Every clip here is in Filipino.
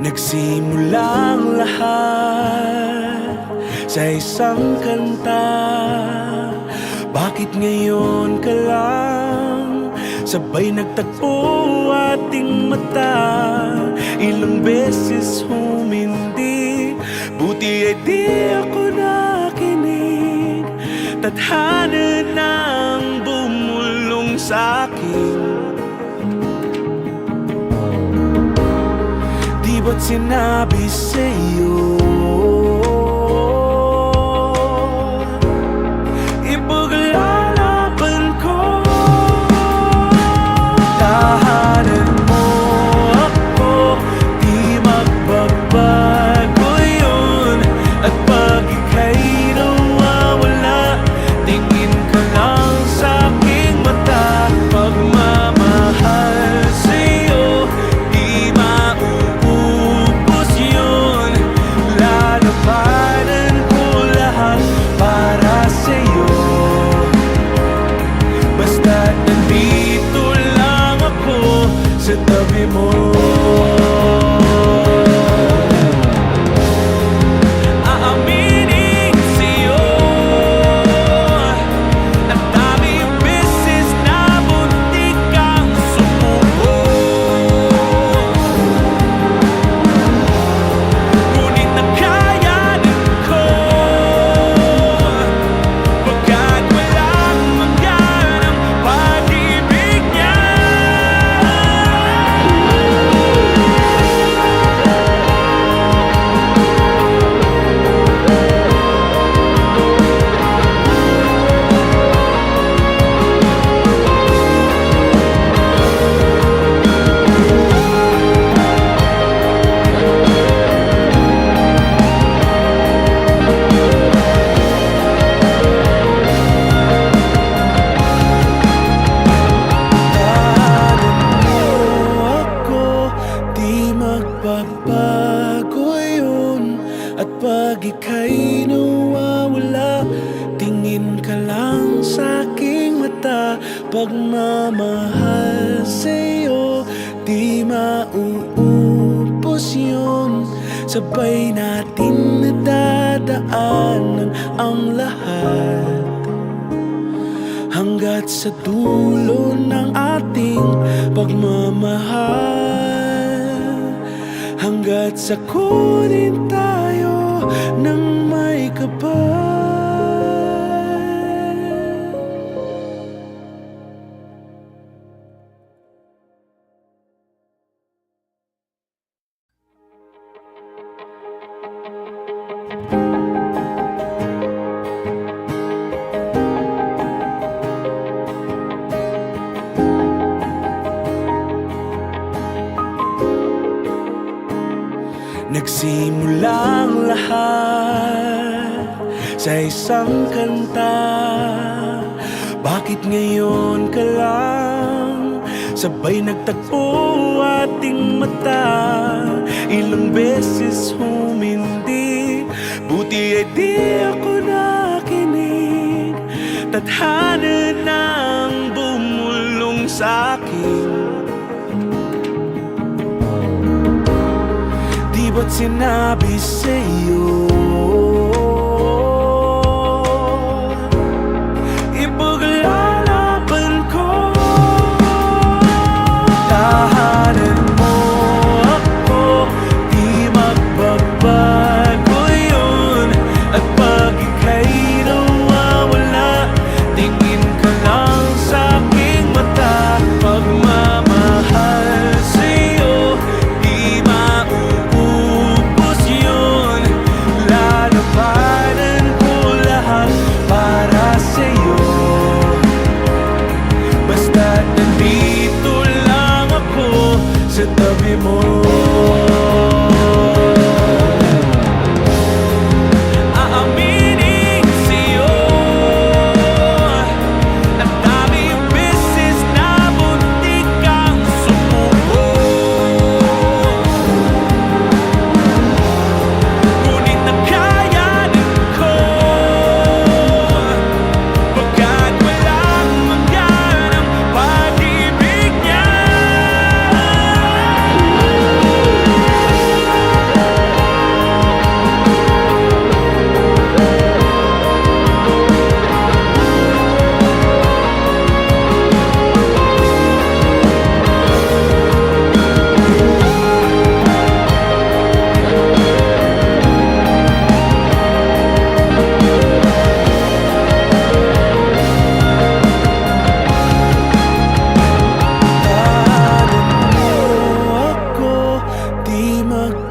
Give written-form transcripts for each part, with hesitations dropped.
Nagsimulang lahat sa isang kanta. Bakit ngayon ka lang sabay nagtagpo ating mata? Ilang beses humindi, buti ay di ako nakinig. Tadhana nang bumulong sa'kin. Di ba't sinabi sa'yo ipaglalaban ko? Tahanan mo ako, di magbabago yun. At pag ika'y nawawala, tingin ka lang sa'king mata. Pagmamahal sa'yo, di mauubos yun. Lalabanan ko lahat para sa'yo. Basta't nandito lang ako sa tabi mo. Aaminin sa'yo, ang daming beses na muntik kang sumuko. Ngunit nakayanan ko, pagkat walang mangganang pag-ibig niya. Di magbabago yun. At pag ika'y nawawala, tingin ka lang sa'king mata. Pagmamahal sa'yo, di mauubos yun. Sabay natin nadadaanan ang lahat, hanggat sa dulo ng ating pagmamahal. Hanggat sa kunin tayo ng may kapal. Nagsimulang lahat sa isang kanta. Bakit ngayon ka lang sabay nagtagpo ating mata? Ilang beses humindi, buti ay di ako nakinig. Tadhana nang bumulong sa'kin. Di ba't sinabi sa'yo ipaglalaban ko? Tahanan mo ako, di magbabago yun. At pag ika'y nawawala, tingin ka lang sa'king mata. Pagmamahal sa'yo, di mauubos yun.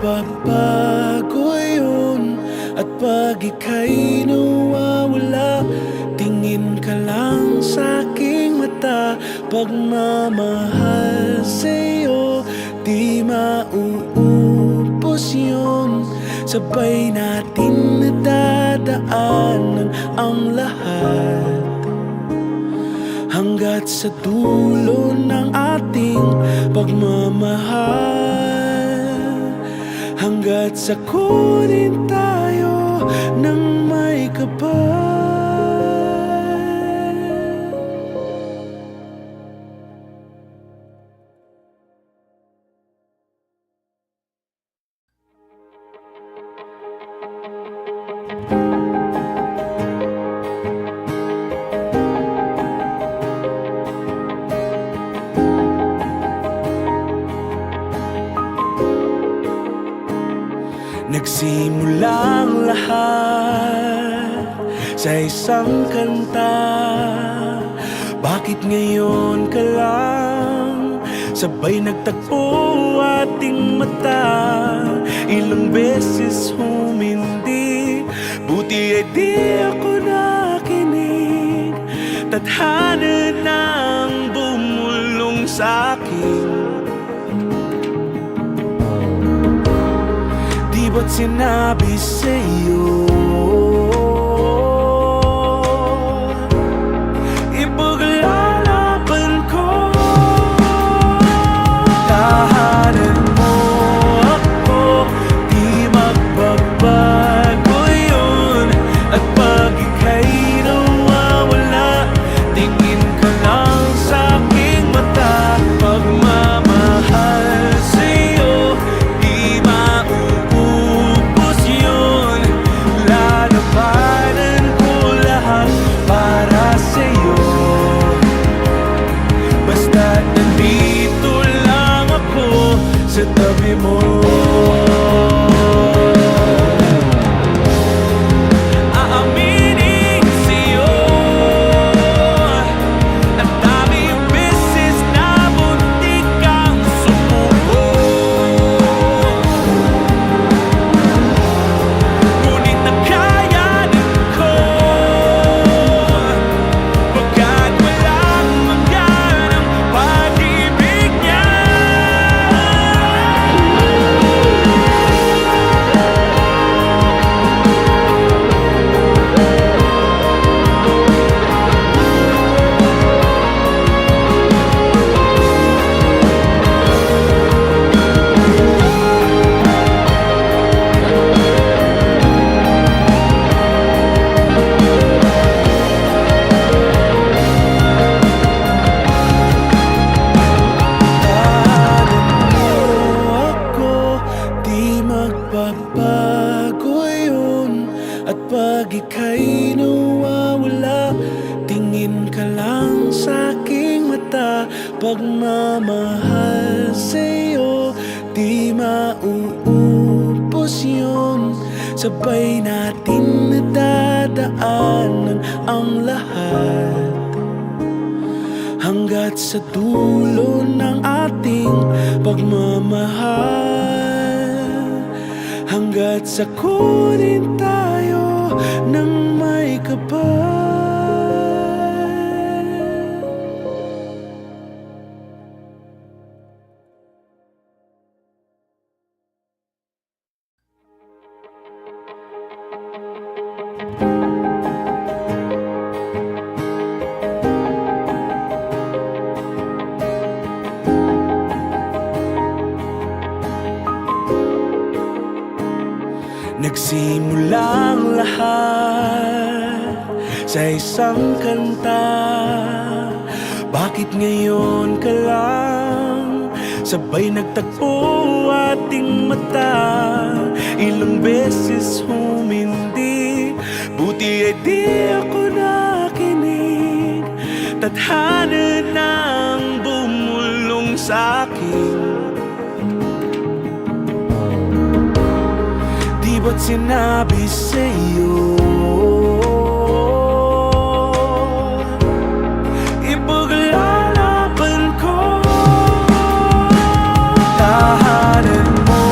magbabago yun. At pag ika'y nawawala, tingin ka lang sa aking mata. Pagmamahal sa'yo, di mauubos yun. Sabay natin nadadaanan ang lahat, hanggat sa dulo ng ating pagmamahal. Hanggat sa kunin tayo ng may kapal. Nagsimulang lahat sa isang kanta. Bakit ngayon ka lang sabay nagtagpo ating mata? Ilang beses humindi, buti ay di ako nakinig. Tadhana nang bumulong sa'kin. Di ba't sinabi sa'yo ipaglalaban ko? Tahanan mo ako, di magbabago yun. At pag ika'y nawawala, tingin ka lang sa aking mata. Pagmamahal sa'yo, di mauubos yun. Lalabanan ko lahat para sa'yo. Basta't nandito lang ako sa tabi mo. Aaminin sa'yo, ang dami yung beses na muntik kang sumuko. Ngunit nakayanin ko, pagkat walang mangganang pag-ibig niya. Ako, di magbabago yun. At pag ika'y nawawala, tingin ka lang sa aking mata. Pagmamahal sa'yo, di mauubos yun. Sabay natin nadadaanan ang lahat, hanggat sa dulo ng ating pagmamahal. Hanggat sa kunin tayo ng may kapal. Nagsimulang lahat sa isang kanta. Bakit ngayon ka lang sabay nagtagpo ating mata? Ilang beses humindi, buti ay di ako nakinig. Tadhana nang bumulong sa'kin. Di ba't sinabi sa'yo ipaglalaban ko? Tahanan mo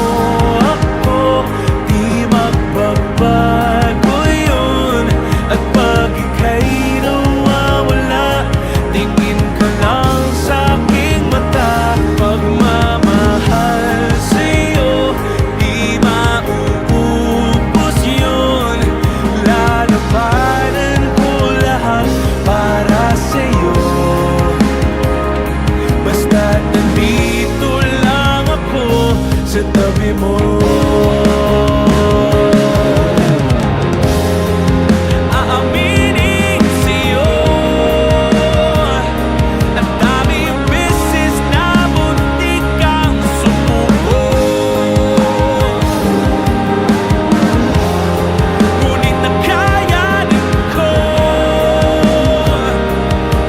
sa tabi mo. Aaminin sa'yo, ang daming beses na muntik kang sumuko, ngunit nakayanin ko,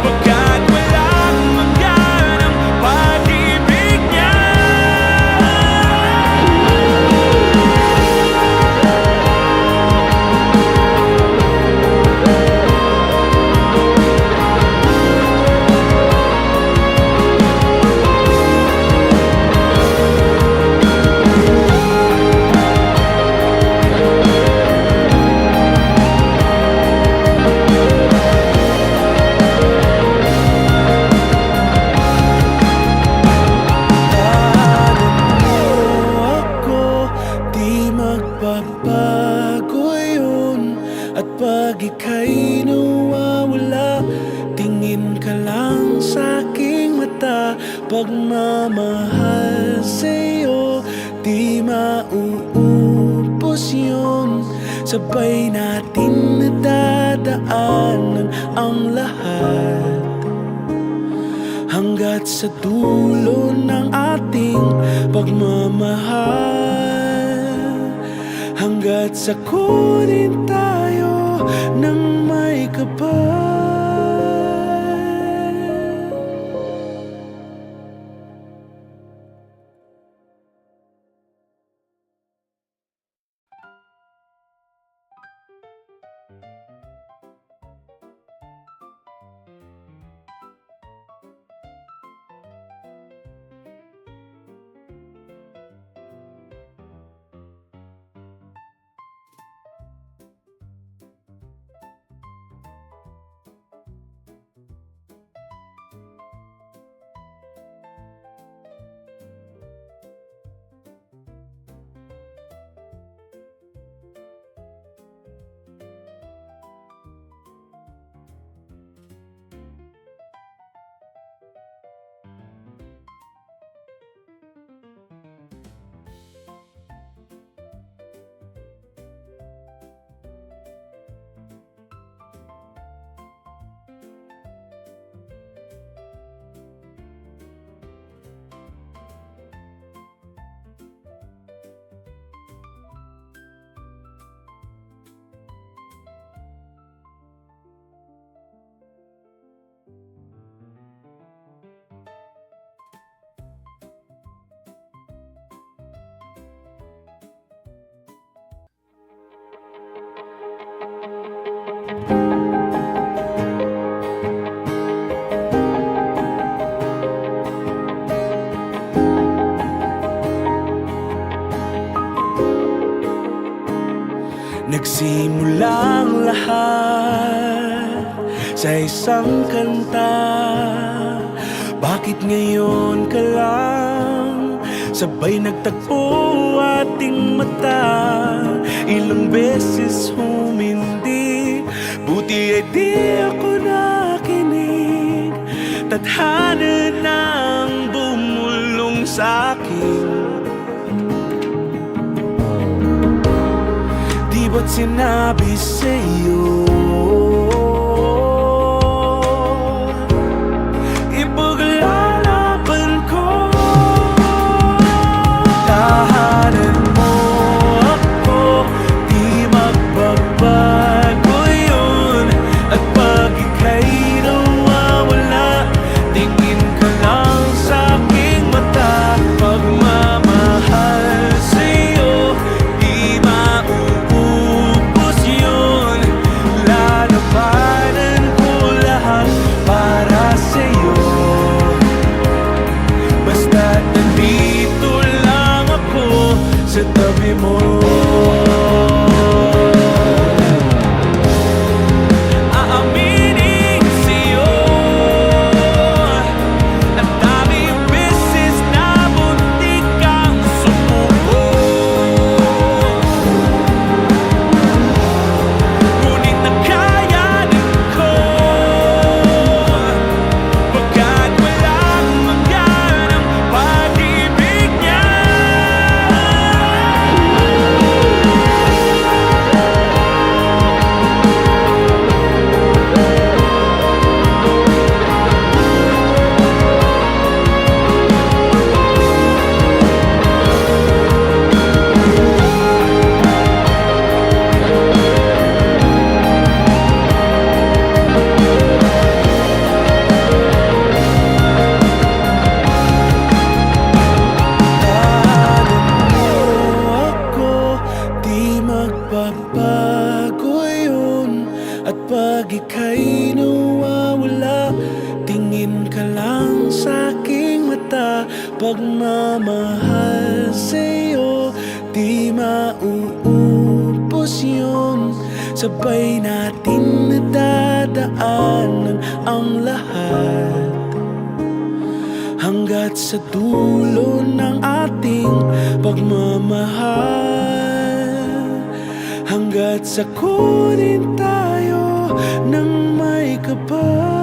pagkat walang hanggan ang pag-ibig niya. Di magbabago yun. At pag ika'y nawawala, tingin ka lang sa aking mata. Pagmamahal sa'yo, di mauubos yun. Sabay natin nadadaanan ang lahat, hanggat sa dulo ng ating pagmamahal, hanggat sa kunin tayo ng may kapal. Nagsimulang lahat sa isang kanta. Bakit ngayon ka lang sabay nagtagpo ating mata? Ilang beses humindi, buti ay di ako nakinig. Tadhana nang bumulong sa'kin. Di ba't sinabi sa'yo ipaglalaban ko? Tahanan mo ako, di magbabago yun. At pag ika'y nawawala, tingin ka lang sa aking mata. Pagmamahal sa'yo, di mauubos yun. Lalabanan ko lahat para sa'yo, basta't nandito lang ako sa tabi mo. Aaminin sa'yo, ang daming beses na muntik kang sumuko, ngunit nakayanin ko, pagkat walang hanggan ang pag-ibig niya. di mauubos yun. Sabay natin nadadaanan ang lahat, hanggat sa dulo ng ating pagmamahal. Hanggat sa kunin tayo ng may kapal.